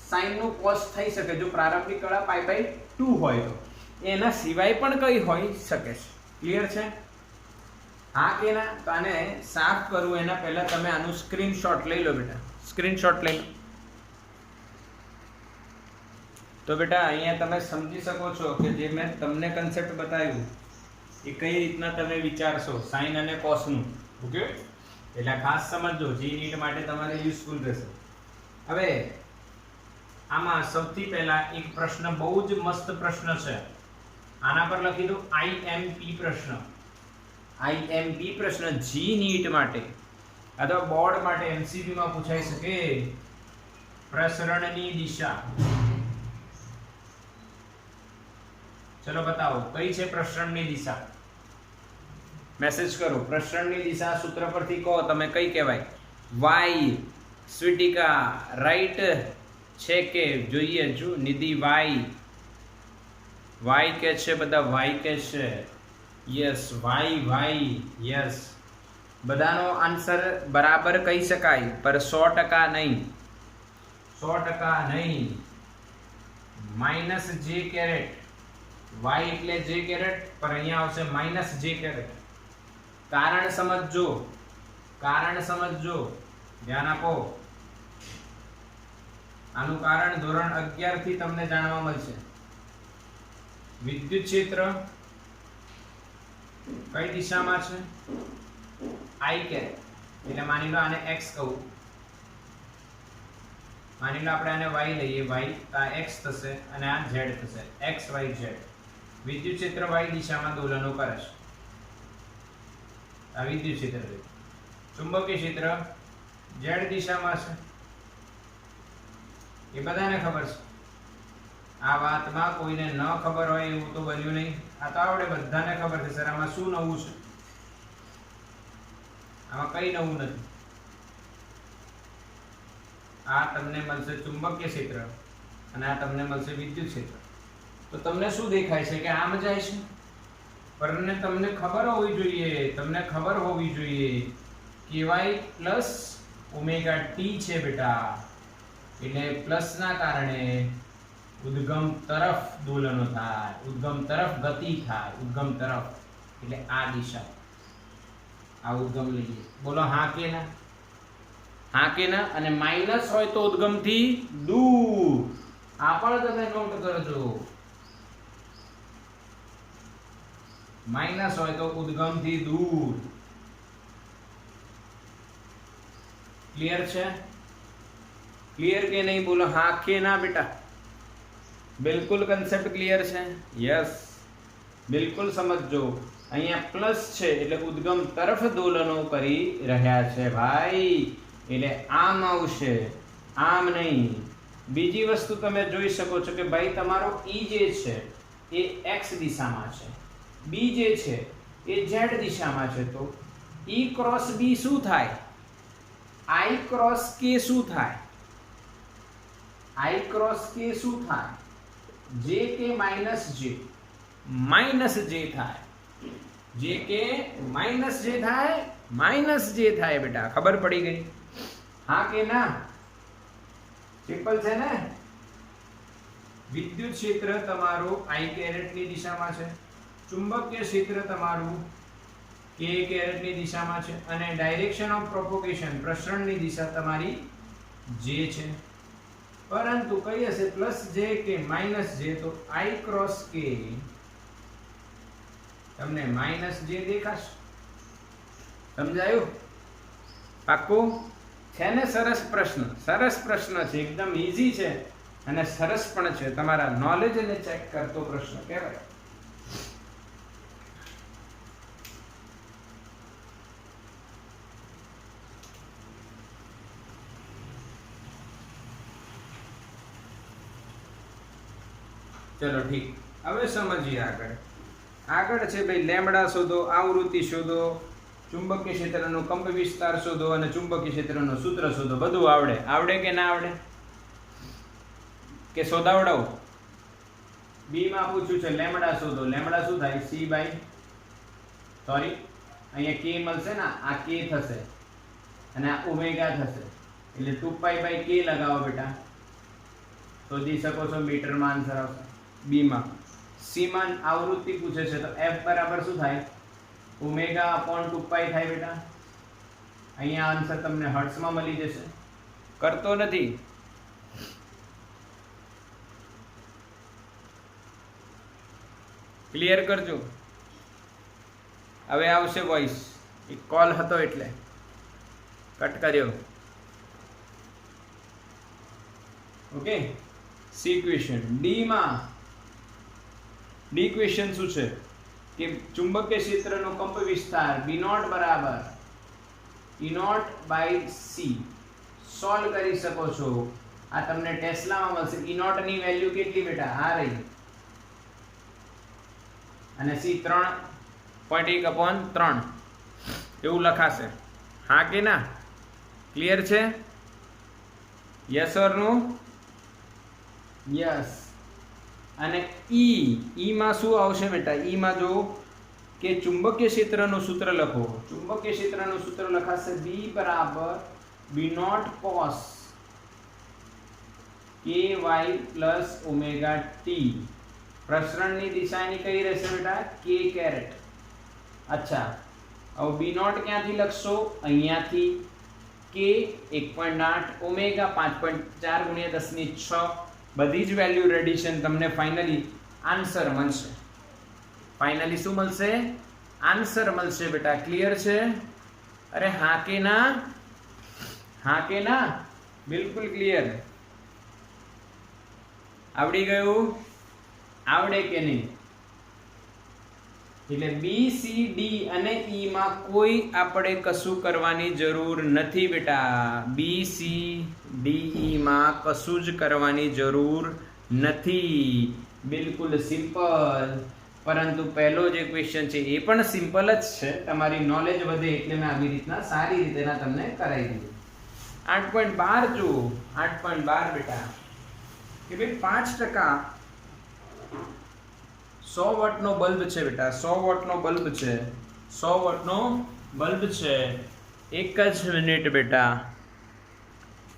સાઇન નું cos થઈ શકે. જો પ્રારંભિક કળા pi/2 હોય તો એના સિવાય પણ કઈ હોઈ શકે છે. ક્લિયર છે? હા કે ના? તો આને સાફ કરવું એના પહેલા તમે આનું સ્ક્રીનશોટ લઈ લો બેટા, સ્ક્રીનશોટ લઈ લો. તો બેટા અહીંયા તમે સમજી શકો છો કે જે મેં તમને કન્સેપ્ટ બતાવ્યું એ કઈ રીતના તમે વિચારશો સાઇન અને કોસ નું. ઓકે એટલે ખાસ સમજો, જી નીટ માટે તમારે યુઝફુલ રહેશે. હવે આમાં સૌથી પહેલા એક પ્રશ્ન, બહુ જ મસ્ત પ્રશ્ન છે, આના પર લખી દો આઈએમપી પ્રશ્ન. આઈએમપી પ્રશ્ન જી નીટ માટે અથવા બોર્ડ માટે એમસીક્યુ માં પૂછાઈ શકે. પ્રસરણની દિશા, ચલો બતાવો કઈ છે પ્રસરણની દિશા? મેસેજ કરો. પ્રસરણની દિશા સૂત્ર પરથી કહો તમે કઈ કહેવાય? વાય. સ્વીટિકા રાઈટ છે કે જોઈએ? જો નિધિ વાય કે છે, બધા વાય કે છે. Yes Y yes. બધાનો આન્સર બરાબર કહી શકાય, પર 100% નહીં, 100% નહીં. માઇનસ જે કેરેટ, વાય એટલે જે કેરેટ, પર અહીંયા આવશે માઇનસ જે કેરેટ. કારણ સમજજો, કારણ સમજજો, ધ્યાન આપો. આનું કારણ ધોરણ 11 થી તમને જાણવા મળશે. વિદ્યુત ક્ષેત્ર કઈ દિશામાં છે? આઈ કેરેટ. એટલે માની લો આને x કહું, માની લો આપણે આને y લઈએ, y આ x થશે અને આ z થશે, x y z. વિદ્યુત ક્ષેત્ર y દિશામાં દોલનો કરે છે. આ વિદ્યુત ક્ષેત્ર. ચુંબકીય ક્ષેત્ર z દિશામાં છે, એ બધાને ખબર છે. આ વાતમાં કોઈને ન ખબર હોય એવું તો બન્યું નહીં. આ તો આપણે બધાને ખબર છે. સર આમાં શું નવું છે? આમાં કઈ નવું નથી. આ તમને મળશે ચુંબકીય ક્ષેત્ર અને આ તમને મળશે વિદ્યુત ક્ષેત્ર. તો તમને શું દેખાય છે કે આમ જાય છે? પરંતુ તમને ખબર હોવી જોઈએ, તમને ખબર હોવી જોઈએ કેવાય પ્લસ ઓમેગા ટી છે બેટા. એટલે પ્લસ ના કારણે ઉદ્ગમ તરફ દોલનો થાય, ઉદ્ગમ તરફ ગતિ થાય, ઉદ્ગમ તરફ. એટલે આ દિશા, આ ઉદ્ગમ લઈએ. બોલો હા કે ના? હા કે ના? અને માઇનસ હોય તો ઉદ્ગમ થી દૂર. આ પણ તમે નોટ કરજો. માઇનસ હોય તો ઉદ્ગમ થી દૂર. ક્લિયર છે? ક્લિયર કે નહીં? બોલો હા કે ના બેટા? બિલકુલ કન્સેપ્ટ ક્લિયર છે? યસ, બિલકુલ સમજજો. અહીંયા પ્લસ છે એટલે ઉદ્ગમ તરફ દોલનો કરી રહ્યા છે ભાઈ. એટલે આમ આવશે, આમ નહીં. બીજી વસ્તુ તમે જોઈ શકો છો કે ભાઈ તમારો ઈ જે છે એ x દિશામાં છે, બી જે છે એ z દિશામાં છે. તો ઈ ક્રોસ બી શું થાય? i ક્રોસ k શું થાય? i ક્રોસ k શું થાય? જે કે માઇનસ જે થાય. જે કે માઇનસ જે થાય, માઇનસ જે થાય બેટા. ખબર પડી ગઈ? હા કે ના? સિમ્પલ છે ને? વિદ્યુત ક્ષેત્ર તમારું i કેરેટ ની દિશામાં છે, ચુંબકીય ક્ષેત્ર તમારું k કેરેટ ની દિશામાં છે, અને ડાયરેક્શન ઓફ પ્રોપોગેશન પ્રસરણની દિશા તમારી જે છે. પરંતુ કઈ હશે? પ્લસ જે કે માઇનસ જે. તો i ક્રોસ k તમને માઇનસ જે દેખાશે. સમજાયું? પાક્કું છે ને? સરસ પ્રશ્ન, સરસ પ્રશ્ન છે, એકદમ ઈઝી છે અને સરસ પણ છે. તમારા નોલેજને ચેક કરતો પ્રશ્ન કહેવાય. ચલો ઠીક. હવે સમજીએ આગળ. આગળ છે ભાઈ લેમ્બડા શોધો, આવૃત્તિ શોધો, ચુંબકીય ક્ષેત્રનો કંપ વિસ્તાર શોધો અને ચુંબકીય ક્ષેત્રનો સૂત્ર શોધો. બધું આવડે? આવડે કે ના આવડે? કે શોધાવડાવું? બી માં પૂછ્યું છે લેમ્બડા શોધો. લેમ્બડા શું થાય? સી બાય, સોરી અહીંયા કે મળશે ને, આ કે થશે અને આ ઓમેગા થશે. એટલે 2π બાય કે લગાવો બેટા. શોધી શકો છો, મીટરમાં આન્સર આવશે. બી માં. સી માં આવૃત્તિ પૂછે છે તો f બરાબર શું થાય? ઓમેગા અપોન 2π થાય બેટા. અહીંયા આન્સર તમને હર્ટ્ઝમાં મળી જશે. કરતો નથી. ક્લિયર કરજો. હવે આવશે વોઇસ. એક કોલ હતો એટલે કટ કર્યો. Okay, C question. D question શું છે કે ચુંબકીય ક્ષેત્રનો કંપ વિસ્તાર B નોટ બરાબર E not by C solve કરી શકો છો. આ તમને ટેસ્લામાં મળશે. E નોટ ની વેલ્યુ કેટલી બેટા? આ રહી, અને સી 3.1/3 એવું લખાશે. હા કે ના? ક્લિયર છે? Yes or no? યસ. અને ઈ માં શું આવશે બેટા? ઈ માં જો કે ચુંબકીય ક્ષેત્રનું સૂત્ર લખો. ચુંબકીય ક્ષેત્રનું સૂત્ર લખાશે B બરાબર B naught cos ky plus omega T. પ્રસરણની દિશાની કઈ રહેશે બેટા? k caret. અચ્છા, હવે B નોટ ક્યાંથી લખશો? અહીંયાથી. k 1.8, ઓમેગા 5.4 ગુણ્યા 10⁶. બધી જ વેલ્યુ રેડિશન તમને ફાઇનલી આન્સર મળશે. ફાઇનલી શું મળશે? આન્સર મળશે બેટા. ક્લિયર છે? અરે હા કે ના? હા કે ના? બિલકુલ ક્લિયર. આવડી ગયું? આવડે કે નહીં? એટલે બી સી ડી અને ઈ માં કોઈ આપણે કશું કરવાની જરૂર નથી બેટા. બી સી ડી ઈ માં કશું જ કરવાની જરૂર નથી. બિલકુલ સિમ્પલ. પરંતુ પહેલો જે ક્વેશ્ચન છે એ પણ સિમ્પલ જ છે. તમારી નોલેજ વધે એટલે મેં આવી રીતના સારી રીતે તમને કરાવી દીધું. 8.12 જો 8.12 બેટા કે ભાઈ 5% 100 વોટનો બલ્બ છે બેટા. 100 વોટનો બલ્બ છે. 100 વોટનો બલ્બ છે. એક જ મિનિટ બેટા.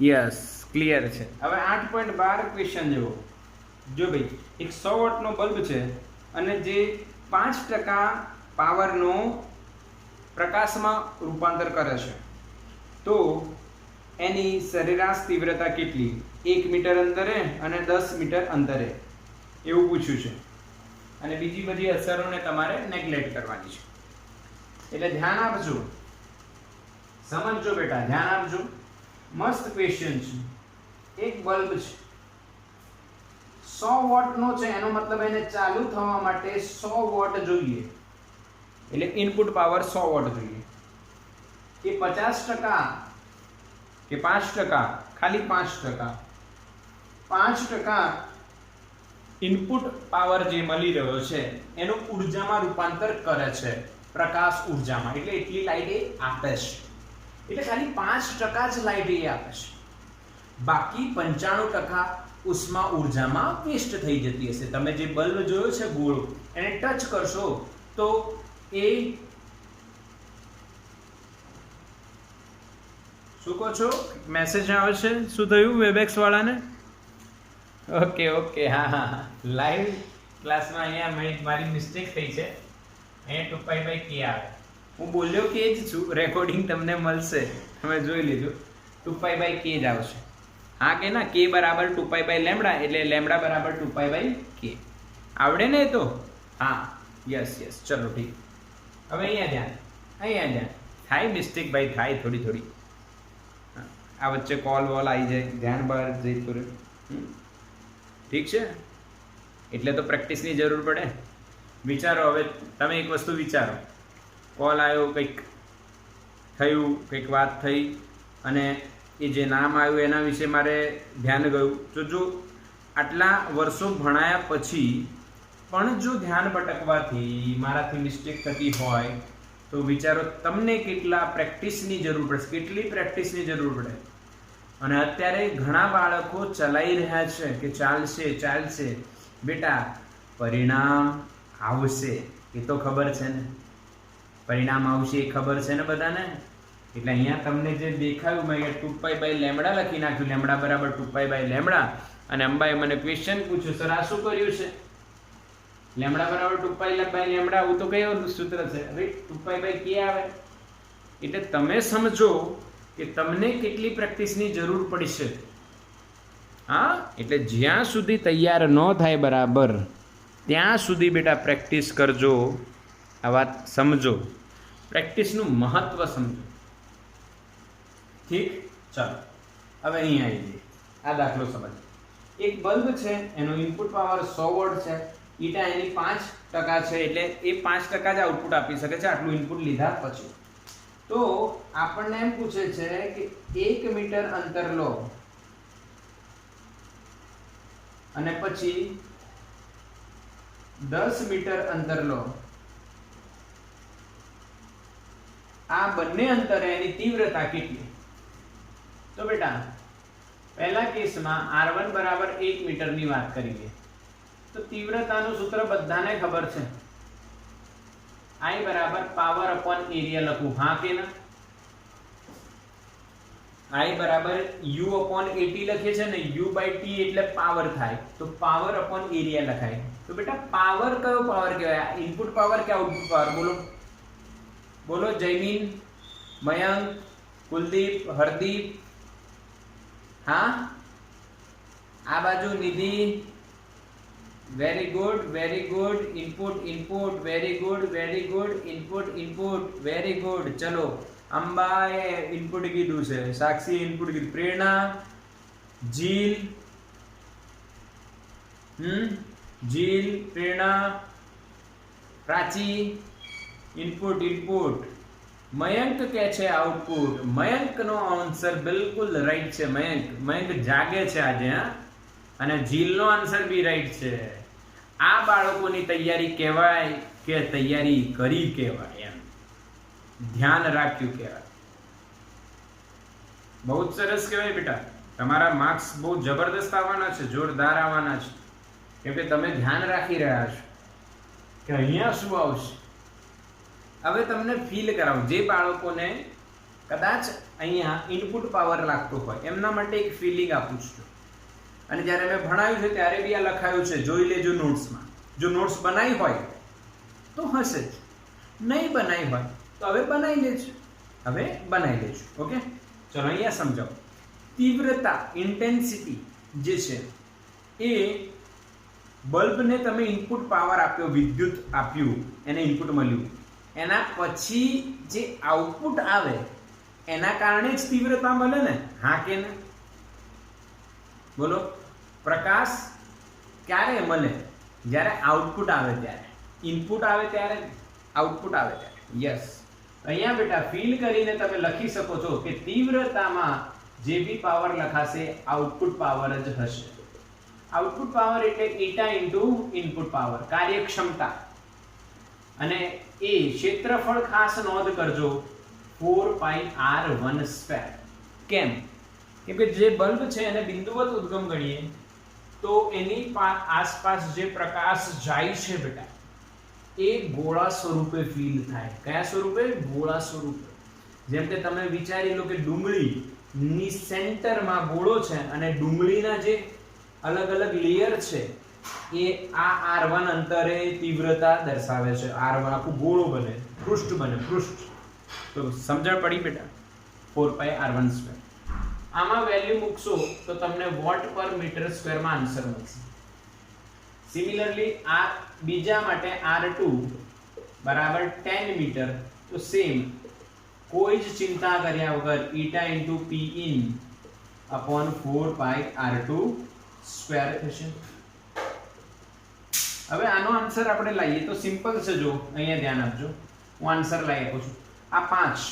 યસ, ક્લિયર છે. હવે 8.12 ક્વેશ્ચન જુઓ. જો ભાઈ એક 100 વોટનો બલ્બ છે અને જે 5% પાવરનો પ્રકાશમાં રૂપાંતર કરે છે, તો એની સરેરાશ તીવ્રતા કેટલી? 1 મીટર અંતરે અને 10 મીટર અંતરે એવું પૂછ્યું છે. અને બીજી બધી અસરોને તમારે નેગ્લેક્ટ કરવાની છે. એટલે ધ્યાન આપજો, સમજજો બેટા, ધ્યાન આપજો. મસ્ત ક્વેશ્ચન છે. એક બલ્બ છે 100 વોટનો છે, એનો મતલબ એને ચાલુ થવા માટે 100 વોટ જોઈએ. એટલે ઇનપુટ પાવર 100 વોટ જોઈએ. એ 50% કે 5%? ખાલી 5%. 5% ઇનપુટ પાવર જે મળી રહ્યો છે એનું ઉર્જામાં રૂપાંતર કરે છે, પ્રકાશ ઉર્જામાં. એટલે એટલી લાઈટ એ આપે છે. એટલે ખાલી 5% જ લાઈટ એ આપે છે. બાકી 95% ઉષ્મા ઉર્જામાં વેસ્ટ થઈ જતી હશે. તમે જે બલ્બ જોયો છે ગોળ, એને ટચ કરશો તો એ શું કહો છો? મેસેજ આવે છે. શું થયું વેબએક્સ વાળાને? ઓકે ઓકે, હા. લાઈવ ક્લાસમાં અહીંયા મારી મિસ્ટેક થઈ છે. અહીંયા 2π/k આવે. હું બોલ્યો કે જ છું. રેકોર્ડિંગ તમને મળશે, તમે જોઈ લેજો. 2π/k જ આવશે. હા કે ના? k બરાબર 2π/λ એટલે λ બરાબર 2π/k. આવડે ને? તો હા, યસ. ચલો ઠીક. હવે અહીંયા ધ્યાન. થાય મિસ્ટેક ભાઈ, થાય થોડી. આ વચ્ચે કોલ વોલ આવી જાય, ધ્યાન બહાર જતું રહે. ઠીક છે? એટલે તો પ્રેક્ટિસની જરૂર પડે. વિચારો. હવે તમે એક વસ્તુ વિચારો. કોલ આવ્યો, કંઈક થયું, કંઈક વાત થઈ, અને એ જે નામ આવ્યું એના વિશે મારે ધ્યાન ગયું. તો જો આટલા વર્ષો ભણાયા પછી પણ જો ધ્યાન ભટકવાથી મારાથી મિસ્ટેક થતી હોય તો વિચારો તમને કેટલા પ્રેક્ટિસની જરૂર પડશે, કેટલી પ્રેક્ટિસની જરૂર પડે. અને અત્યારે ઘણા બાળકો ચલાવી રહ્યા છે કે ચાલશે. બેટા પરિણામ આવશે એ તો ખબર છે ને. પરિણામ આવશે એ ખબર છે ને બધાને. એટલે અહીંયા તમને જે દેખાયું, મેં 2π/λ લખી નાખ્યું. λ બરાબર 2π/λ. અને અંબાએ મને ક્વેશ્ચન પૂછ્યું, સર આ શું કર્યું છે? λ બરાબર 2π/λ. આવું તો કયું સૂત્ર છે? હવે 2π/k આવે. એટલે તમે સમજો કે તમને કેટલી પ્રેક્ટિસની જરૂર પડશે. હા, એટલે જ્યાં સુધી તૈયાર ન થાય બરાબર ત્યાં સુધી બેટા પ્રેક્ટિસ કરજો. આ વાત સમજો, પ્રેક્ટિસનું મહત્વ સમજો. ઠીક, ચાલો હવે અહીંયા આવી જઈએ. આ દાખલો સમજ. એક બલ્બ છે, એનો ઇનપુટ પાવર 100 વોટ છે, ઈટા એની 5% છે, એટલે એ 5% જ આઉટપુટ આપી શકે છે આટલું ઇનપુટ લીધા પછી. તો આપણને એમ પૂછે છે કે 1 મીટર અંતર લો અને પછી 10 મીટર અંતર લો. આ બંને અંતરે એની તીવ્રતા કેટલી? તો બેટા પહેલા કેસમાં R1 બરાબર 1 મીટરની વાત કરીએ તો તીવ્રતાનું સૂત્ર બધાને ખબર છે. I બરાબર પાવર અપોન એરિયા લખું, હા કે ના? I બરાબર U અપોન AT લખીએ છે ને, U બાય T એટલે પાવર થાય, તો પાવર અપોન એરિયા લખાય. તો બેટા પાવર કયો પાવર કહેવાય? ઇનપુટ પાવર કે આઉટપુટ પાવર? બોલો બોલો. જયમીન, મયંક, કુલદીપ, હરદીપ, હા આ બાજુ Nidhi, very good very good. Input input, very good very good. Input input, very good. ચલો અંબાએ ઇનપુટ કીધું છે, સાક્ષી ઇનપુટ કીધું, પ્રેરણા, જીલ, જીલ, પ્રેરણા, પ્રાચી ઇનપુટ ઇનપુટ. મયંક કે છે આઉટપુટ. મયંકનો આન્સર બિલકુલ રાઈટ છે. મયંક જાગે છે આજે, હા, અને જીલનો આન્સર બી રાઈટ છે. આ બાળકોની તૈયારી કહેવાય કે તૈયારી કરી કહેવાય, એમ ધ્યાન રાખ્યું કહેવાય. બહુ જ સરસ કહેવાય બેટા. તમારા માર્ક્સ બહુ જબરદસ્ત આવવાના છે, જોરદાર આવવાના છે, કેમ કે તમે ધ્યાન રાખી રહ્યા છો કે અહીંયા શું આવશે. હવે તમને ફીલ કરાવું, જે બાળકોને કદાચ અહીંયા ઇનપુટ પાવર લાગતો હોય એમના માટે એક ફીલિંગ આપું છું. અને જ્યારે મેં ભણાવ્યું છે ત્યારે બી આ લખાયું છે, જોઈ લેજો નોટ્સમાં. જો નોટ્સ બનાવી હોય તો હશે જ, નહીં બનાવી હોય તો હવે બનાવી લેજો, હવે બનાવી લેજો. ઓકે, ચલો અહીંયા સમજાવો. તીવ્રતા, ઇન્ટેન્સિટી જે છે એ બલ્બને તમે ઇનપુટ પાવર આપ્યો, વિદ્યુત આપ્યું, એને ઇનપુટ મળ્યું, એના પછી જે આઉટપુટ આવે એના કારણે જ તીવ્રતા મળે ને, હા કે ના? બોલો. પ્રકાશ ક્યારે મળે? જ્યારે આઉટપુટ આવે ત્યારે. ઇનપુટ આવે ત્યારે, આઉટપુટ આવે ત્યારે. યસ. અહીંયા બેટા ફીલ કરીને તમે લખી શકો છો કે તીવ્રતામાં જે બી પાવર લખાશે આઉટપુટ પાવર જ હશે. આઉટપુટ પાવર એટલે ઈટા ઇન્ટુ ઇનપુટ પાવર, કાર્યક્ષમતા. અને એ ક્ષેત્રફળ ખાસ નોંધ કરજો, 4πr1². કેમ? કેમ કે જે બલ્બ છે એને બિંદુવત ઉદ્ગમ ગણીએ તો એની આસપાસ જે પ્રકાશ જાય છે બેટા એ ગોળા સ્વરૂપે ફીલ થાય. કયા સ્વરૂપે? ગોળા સ્વરૂપે. જેમ કે તમે વિચારી લો કે ડુંગળીની સેન્ટરમાં ગોળો છે અને ડુંગળીના જે અલગ અલગ લેયર છે એ આ R1 અંતરે તીવ્રતા દર્શાવે છે. R1 આખું ગોળો બને, પૃષ્ઠ બને, પૃષ્ઠ. તો સમજણ પડી બેટા? 4πr1². આમાં વેલ્યુ મૂકશો તો તમને વોટ પર મીટર સ્ક્વેરમાં આન્સર મળશે. સિમિલરલી આ બીજા માટે R2 બરાબર 10 મીટર. તો સેમ, કોઈ જ ચિંતા કર્યા વગર eta into pi in upon 4πr2² થશે. હવે આનો આન્સર આપણે લાવીએ તો સિમ્પલ છે. જો અહીંયા ધ્યાન આપજો, હું આન્સર લાવી આપું છું. આ 5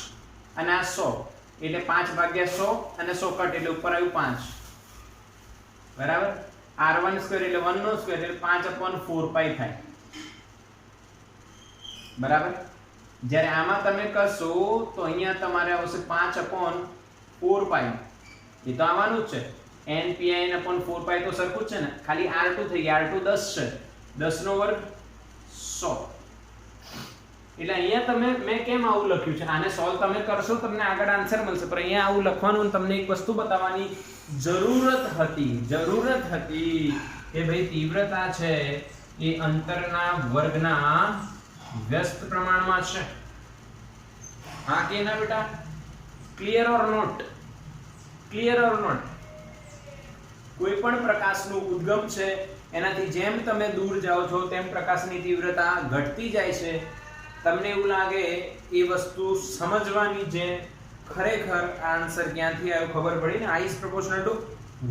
અને આ 100 એટલે 5 ભાગ્યા 100 અને 100 કટ એટલે ઉપર આવ્યું 5 બરાબર. R1² એટલે 1 નો સ્ક્વેર એટલે 5/4π થાય બરાબર. જ્યારે આમાં તમે કરશો તો અહીંયા તમારે આવશે 5/4π. એ તો આવવાનું જ છે. n/4π તો સરખું જ છે ને, ખાલી R2 થઈ ગયા. R2 10 છે, 10 નો વર્ગ 100. એટલે અહીંયા તમે, મેં કેમ આવું લખ્યું છે, આને સોલ્વ તમે કરશો તમને આગળ આન્સર મળશે, પણ અહીંયા આવું લખવાનું તમને એક વસ્તુ બતાવવાની જરૂરત હતી કે ભાઈ તીવ્રતા છે એ અંતરના વર્ગના વ્યસ્ત પ્રમાણમાં છે. હા કે ના બેટા? Clear or not? Clear or not? કોઈ પણ પ્રકાશનું ઉદ્ગમ છે એનાથી જેમ તમે દૂર જાઓ છો તેમ પ્રકાશની તીવ્રતા ઘટતી જાય છે. તમને એવું લાગે એ વસ્તુ સમજવાની છે, ખરેખર આ આન્સર ક્યાંથી આવ્યો ખબર પડી ને? I is proportional to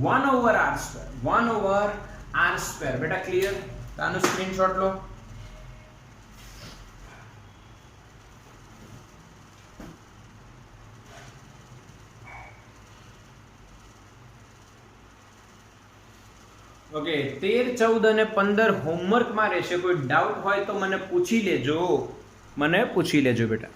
1/r². 1/r². બેટા ક્લિયર? તો આનો સ્ક્રીનશોટ લો. ઓકે, 13, 14 અને 15 હોમવર્કમાં રહેશે. કોઈ ડાઉટ હોય તો મને પૂછી લેજો બેટા.